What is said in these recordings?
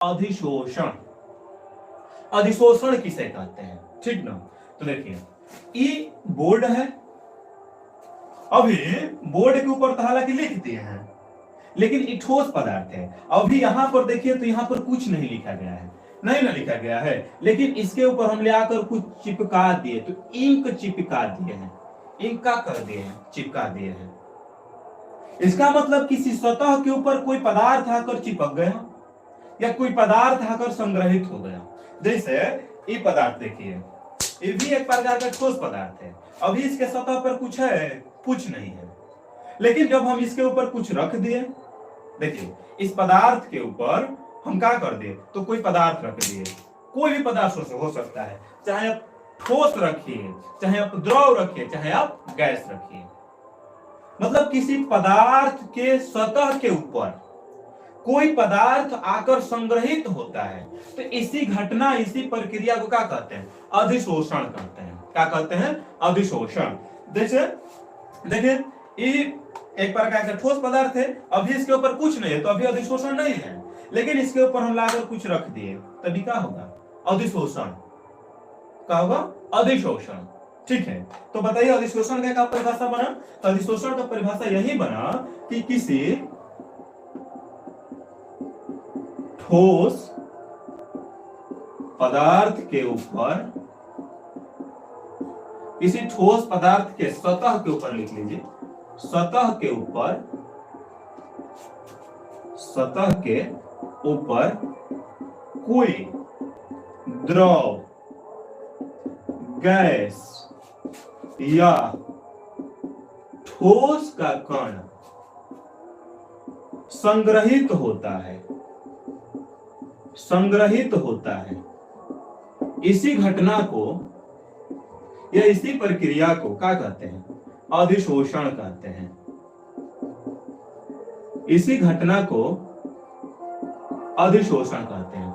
अधिशोषण। अधिशोषण किसे कहते हैं, ठीक ना। तो देखिए ये बोर्ड है, अभी बोर्ड के ऊपर तो हालांकि लिख दिए हैं, लेकिन ये ठोस पदार्थ है। अभी यहां पर देखिए तो यहां पर कुछ नहीं लिखा गया है, नहीं ना लिखा गया है, लेकिन इसके ऊपर हम ले आकर कुछ चिपका दिए, तो इंक चिपका दिए हैं, इंक का कर दिए हैं, चिपका दिए हैं। इसका मतलब किसी सतह के ऊपर कोई पदार्थ आकर चिपक गया या कोई पदार्थ आकर संग्रहित हो गया। जैसे ये पदार्थ देखिए, ये भी एक प्रकार का ठोस पदार्थ है। अभी इसके सतह पर कुछ है, कुछ नहीं है, लेकिन जब हम इसके ऊपर कुछ रख दिए, देखिए इस पदार्थ के ऊपर हम क्या कर दिए, तो कोई पदार्थ रख दिए, कोई भी पदार्थ हो सकता है, चाहे आप ठोस रखिए, चाहे आप द्रव रखिए, चाहे आप गैस रखिए। मतलब किसी पदार्थ के सतह के ऊपर कोई पदार्थ आकर संग्रहित होता है, तो इसी घटना, इसी प्रक्रिया को क्या कहते हैं, अधिशोषण कहते हैं। क्या कहते हैं, अधिशोषण। जैसे देखिए ये एक प्रकार का ठोस पदार्थ है, अभी इसके ऊपर कुछ नहीं है तो अभी अधिशोषण नहीं है, लेकिन इसके ऊपर हम लाकर कुछ रख दिए तभी क्या होगा, अधिशोषण। क्या होगा, अधिशोषण। ठीक है, तो बताइए अधिशोषण का क्या परिभाषा बना। तो अधिशोषण का परिभाषा यही बना कि किसी ठोस पदार्थ के ऊपर, किसी ठोस पदार्थ के सतह के ऊपर, लिख लीजिए सतह के ऊपर, सतह के ऊपर कोई द्रव, गैस या ठोस का कण संग्रहित होता है, संग्रहित होता है। इसी घटना को या इसी प्रक्रिया को क्या कहते हैं, अधिशोषण कहते हैं। इसी घटना को अधिशोषण कहते हैं।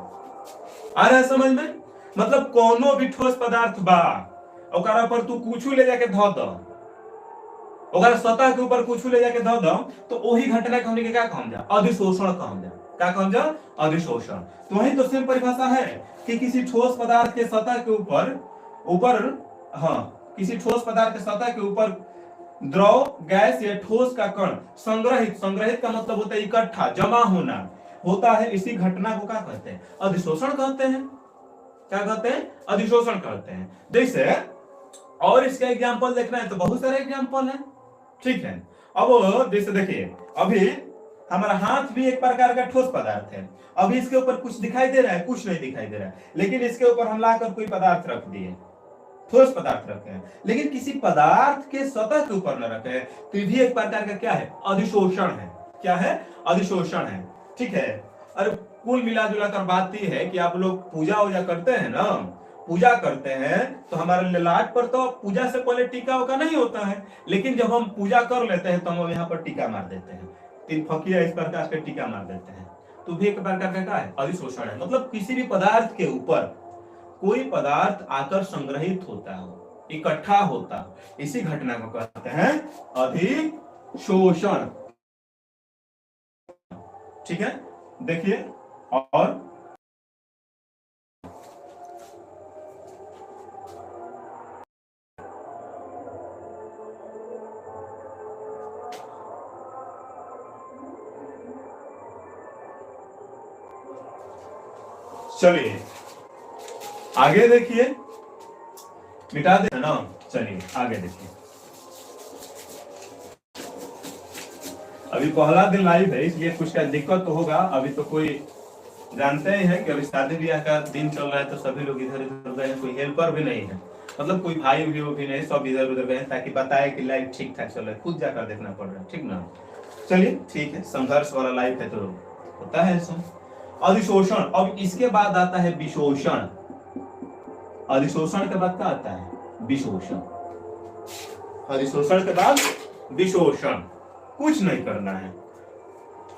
आ रहा है समझ में। मतलब कोनो भी ठोस पदार्थ बा, ओकरा पर तू कुछ ले जाके धो दो, ओकरा सतह के ऊपर कुछ ले जाके धो दो, तो वही घटना के हमने क्या कहम जा, अधिशोषण कहम जा। क्या कहम जा, अधिशोषण। तो वही तो सेम परिभाषा है कि किसी ठोस पदार्थ के सतह के ऊपर किसी ठोस पदार्थ के सतह के ऊपर द्रव, गैस या ठोस का कण संग्रहित, संग्रहित का मतलब होता है इकट्ठा, जमा होना होता है। इसी घटना को क्या कहते हैं, अधिशोषण कहते हैं। क्या कहते हैं, अधिशोषण कहते हैं। जैसे और इसका एग्जांपल देखना है तो बहुत सारे एग्जांपल है, ठीक है। अब जैसे देखिए अभी हमारा हाथ भी एक प्रकार का ठोस पदार्थ है, अभी इसके ऊपर कुछ दिखाई दे रहा है, कुछ नहीं दिखाई दे रहा है, लेकिन इसके ऊपर हम लाकर कोई पदार्थ रख दिए, ठोस पदार्थ रखे हैं, लेकिन किसी पदार्थ के सतह के ऊपर न रखे, तो ये भी एक प्रकार का क्या है, अधिशोषण है। क्या है, अधिशोषण है। ठीक है। और कुल मिला जुला कर बात ये है कि आप लोग पूजा वूजा करते हैं ना, पूजा करते हैं तो हमारे ललाट पर तो पूजा से पहले टीका उका नहीं होता है, लेकिन जब हम पूजा कर लेते हैं तो हम यहाँ पर टीका मार देते हैं, 3 फकिया इस प्रकार के टीका मार देते हैं, तो भी एक प्रकार का क्या है, अधिशोषण है। मतलब किसी भी पदार्थ के ऊपर कोई पदार्थ आकर संग्रहित होता हो, इकट्ठा होता, इसी घटना को कहते हैं अधिशोषण। ठीक है, देखिए और चलिए आगे देखिए, मिटा दे ना, चलिए आगे देखिए। अभी पहला दिन लाइव है इसलिए कुछ का दिक्कत तो होगा, अभी तो कोई जानते ही है कि अभी शादी ब्याह का दिन चल रहा है, तो सभी लोग इधर उधर गए, कोई हेल्पर भी नहीं है, मतलब कोई भाई भी नहीं, सब इधर उधर गए ताकि बताए कि लाइव ठीक ठाक चल रहा है, खुद जाकर देखना पड़ रहा है, ठीक ना। चलिए ठीक है, संघर्ष वाला लाइव है तो होता है ऐसा। अधिशोषण। अब इसके बाद आता है विशोषण। अधिशोषण के बाद क्या आता है, विशोषण। अधिशोषण के बाद विशोषण। कुछ नहीं करना है,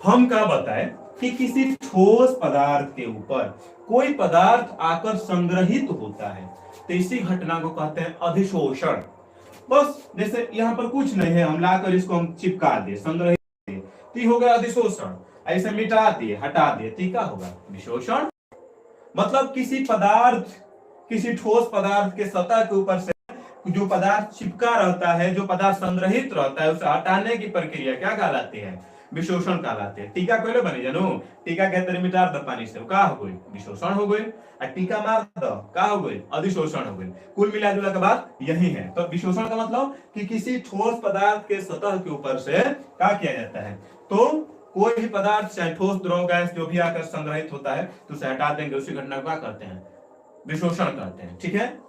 हम क्या बताएं कि किसी ठोस पदार्थ के ऊपर कोई पदार्थ आकर संग्रहित होता है, तो इसी घटना को कहते हैं अधिशोषण। बस जैसे यहाँ पर कुछ नहीं है, हम लाकर इसको हम चिपका दे, संग्रहित, तो हो गया अधिशोषण। ऐसे मिटा दिए, हटा दिए, तो क्या होगा? विशोषण। मतलब किसी पदार्थ, किसी ठोस पदार्थ के सतह के ऊपर से जो पदार्थ चिपका रहता है, जो पदार्थ संग्रहित रहता है, उसे हटाने की प्रक्रिया क्या कहलाती है? विशोषण कहलाते हैं। टीका कोई बने जानू, टीका कहते मिटार द पानी से, का हो गई? विशोषण हो गई। और टीका मार दो, का हो गई? अधिशोषण हो गई। कुल मिला जुला के बात यही है। तो विशोषण का मतलब कि किसी ठोस पदार्थ के सतह के ऊपर से क्या किया जाता है? तो कोई भी पदार्थ, चाहे ठोस, द्रव, गैस, जो भी आकर संग्रहित होता है, तो उसे हटा देंगे, उसी घटना को क्या करते हैं? विशोषण कहते हैं। ठीक है।